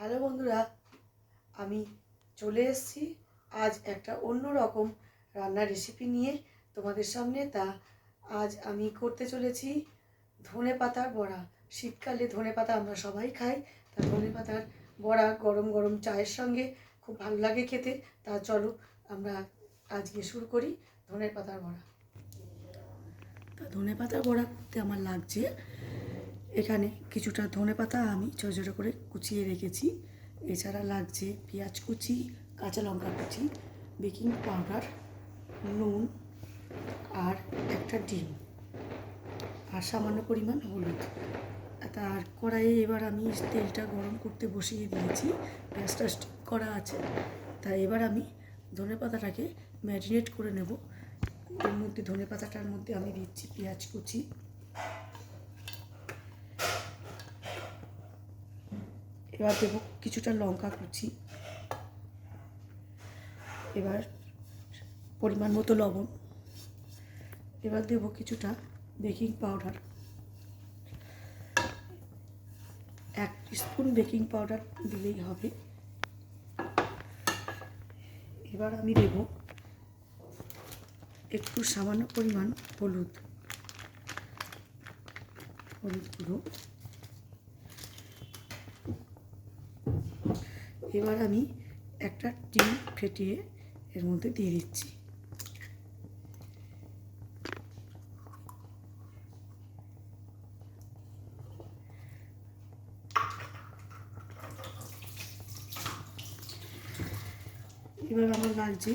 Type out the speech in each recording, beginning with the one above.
Hello বন্ধুরা, আমি চলে এসেছি আজ একটা অন্য রকম রান্নার রেসিপি নিয়ে তোমাদের সামনে। আজ আমি করতে চলেছি ধনেপাতার বড়া। শীতকালে ধনেপাতা আমরা সবাই খাই। ধনেপাতার বড়া গরম গরম চায়ের সঙ্গে খুব ভালো লাগে খেতে। চলো আমরা আজকে শুরু করি ধনেপাতার বড়া। ধনেপাতার বড়া করতে আমার লাগছে এখানে কিছুটা ধনেপাতা আমি ছোটো ছোটো করে কুচিয়ে রেখেছি। এছাড়া লাগছে পেঁয়াজ কুচি, কাঁচা লঙ্কা কুচি, বেকিং পাউডার, নুন আর একটা ডিম আর সামান্য পরিমাণ হলুদ। আর কড়াইয়ে এবার আমি তেলটা গরম করতে বসিয়ে দিয়েছি। গ্যাসটা স্টিম করা আছে। এবার আমি ধনেপাতাটাকে ম্যারিনেট করে নেব। এর মধ্যে ধনেপাতাটার মধ্যে আমি দিচ্ছি পেঁয়াজ কুচি, এবার দেব কিছুটা লঙ্কা কুচি, এবার পরিমাণ মতো লবণ, এবার দেব কিছুটা baking powder, 1 teaspoon baking powder দিলেই হবে। এবার আমি দেব একটু সামান্য পরিমাণ হলুদ গুঁড়ো। এবার আমি একটা ডিম ফেটিয়ে এর মধ্যে দিয়ে দিচ্ছি। এবার আমার লাগছে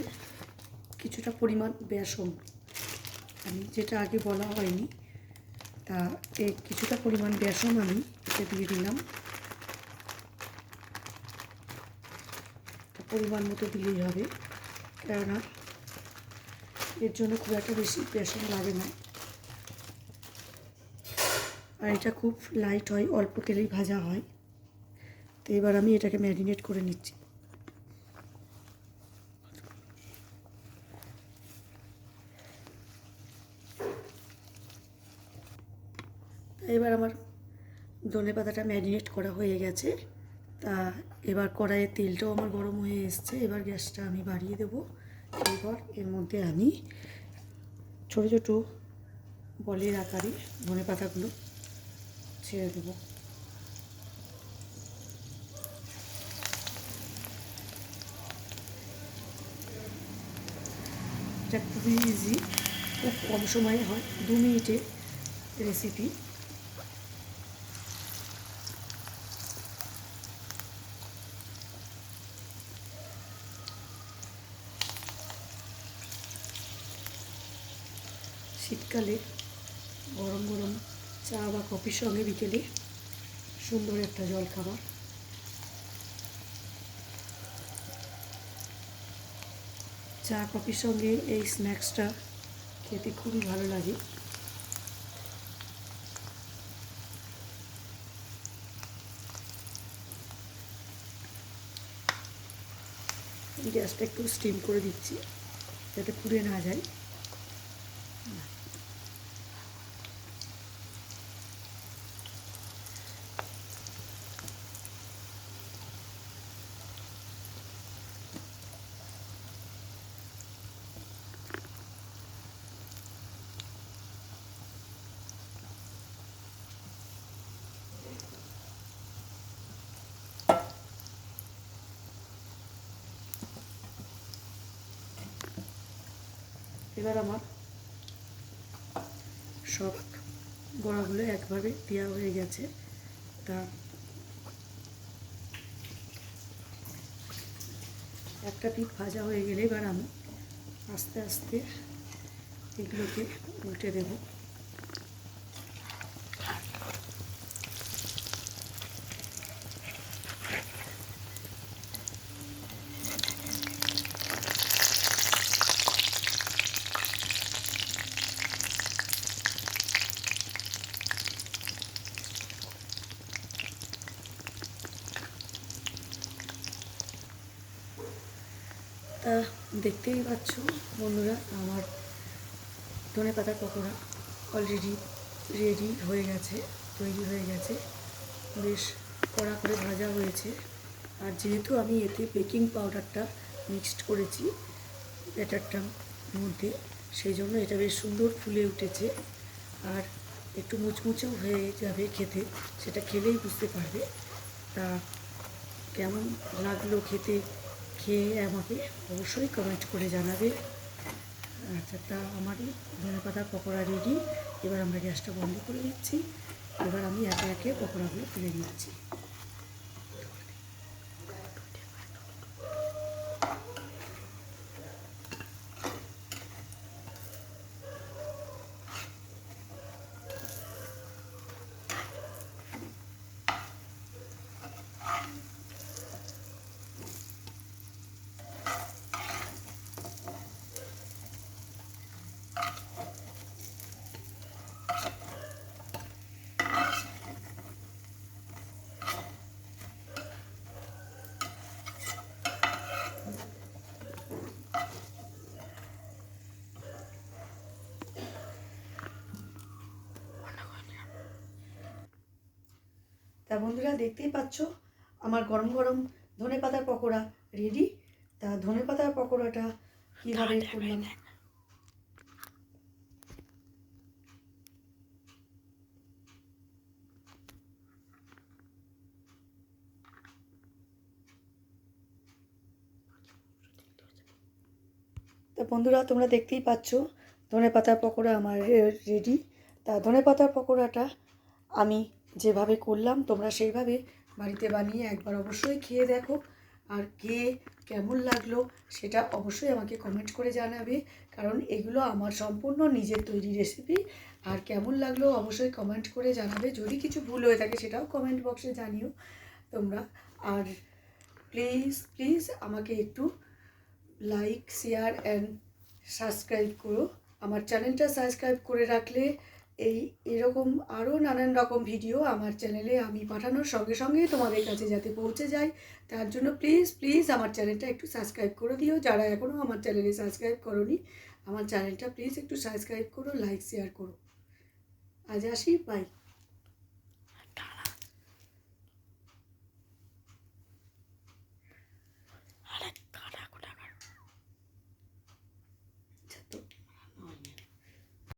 কিছুটা পরিমাণ বেসন, আমি যেটা আগে বলা হয়নি। কিছুটা পরিমাণ বেসন আমি এতে দিয়ে দিলাম। পরিমাণ মতো দিলেই হবে, কেননা এর জন্য খুব একটা বেশি বেসন লাগে না। আর এটা খুব লাইট হয়, অল্প তেলেই ভাজা হয়। এবার আমি এটাকে ম্যারিনেট করে নিচ্ছি। এবার আমার ধনেপাতাটা ম্যারিনেট করা হয়ে গেছে। এবার কড়াইয়ের তেলটাও আমার গরম হয়ে এসছে। এবার গ্যাসটা আমি বাড়িয়ে দেবো। এবার এর মধ্যে আমি ছোটো ছোটো বলের আকারে ধনেপাতাগুলো ছেড়ে দেবো। এটা খুবই ইজি, খুব কম সময়ে হয়, 2 মিনিটে রেসিপি। শীতকালে গরম গরম চা বা কফির সঙ্গে বিকেলে সুন্দর একটা জলখাবার। চা কফির সঙ্গে এই স্ন্যাক্সটা খেতে খুবই ভালো লাগে। গ্যাসটা একটু স্টিম করে দিচ্ছি যাতে পুড়ে না যায়। এবার আমার সব বড়াগুলো একভাবে দেওয়া হয়ে গেছে। একটা পিঠ ভাজা হয়ে গেলে এবার আমি আস্তে আস্তে এগুলোকে উল্টে দেব। দেখতেই পাচ্ছ বন্ধুরা, আমার ধনেপাতার পকোড়া অলরেডি রেডি হয়ে গেছে, তৈরি হয়ে গেছে। বেশ কড়া করে ভাজা হয়েছে। আর যেহেতু আমি এতে বেকিং পাউডারটা মিক্সড করেছি ব্যাটারটার মধ্যে, সেই জন্য এটা বেশ সুন্দর ফুলে উঠেছে আর একটু মুচমুচেও হয়ে যাবে খেতে, সেটা খেলেই বুঝতে পারবে। তা কেমন লাগলো খেতে, খেয়ে আমাকে অবশ্যই কমেন্ট করে জানাবে। আচ্ছা, তা আমারই ধনেপাতার পকোড়া রেডি। এবার আমরা গ্যাসটা বন্ধ করে দিচ্ছি। এবার আমি একে একে পকোড়াগুলো তুলে নিচ্ছি। তা বন্ধুরা, দেখতেই পাচ্ছ আমার গরম গরম ধনেপাতার পকোড়া রেডি। তা ধনেপাতার পকোড়াটা কীভাবে করলাম তা বন্ধুরা, তোমরা দেখতেই পাচ্ছ ধনেপাতার পকোড়া আমার রেডি। তা ধনেপাতার পকোড়াটা আমি যেভাবে করলাম তোমরা সেইভাবে বাড়িতে বানিয়ে একবার অবশ্যই খেয়ে দেখো, আর খেয়ে কেমন লাগলো সেটা অবশ্যই আমাকে কমেন্ট করে জানাবে, কারণ এগুলো আমার সম্পূর্ণ নিজের তৈরি রেসিপি। আর কেমন লাগলো অবশ্যই কমেন্ট করে জানাবে, যদি কিছু ভুল হয়ে থাকে সেটাও কমেন্ট বক্সে জানিও তোমরা। আর প্লিজ প্লিজ আমাকে একটু লাইক, শেয়ার অ্যান্ড সাবস্ক্রাইব করো। আমার চ্যানেলটা সাবস্ক্রাইব করে রাখলে এরকম আরও নানান রকম ভিডিও আমার চ্যানেলে আমি পাঠানোর সঙ্গে সঙ্গে তোমাদের কাছে যাতে পৌঁছে যায়, তার জন্য প্লিজ প্লিজ আমার চ্যানেলটা একটু সাবস্ক্রাইব করে দিও। যারা এখনও আমার চ্যানেলে সাবস্ক্রাইব করোনি, আমার চ্যানেলটা প্লিজ একটু সাবস্ক্রাইব করো, লাইক শেয়ার করো। আজ আসি, বাই।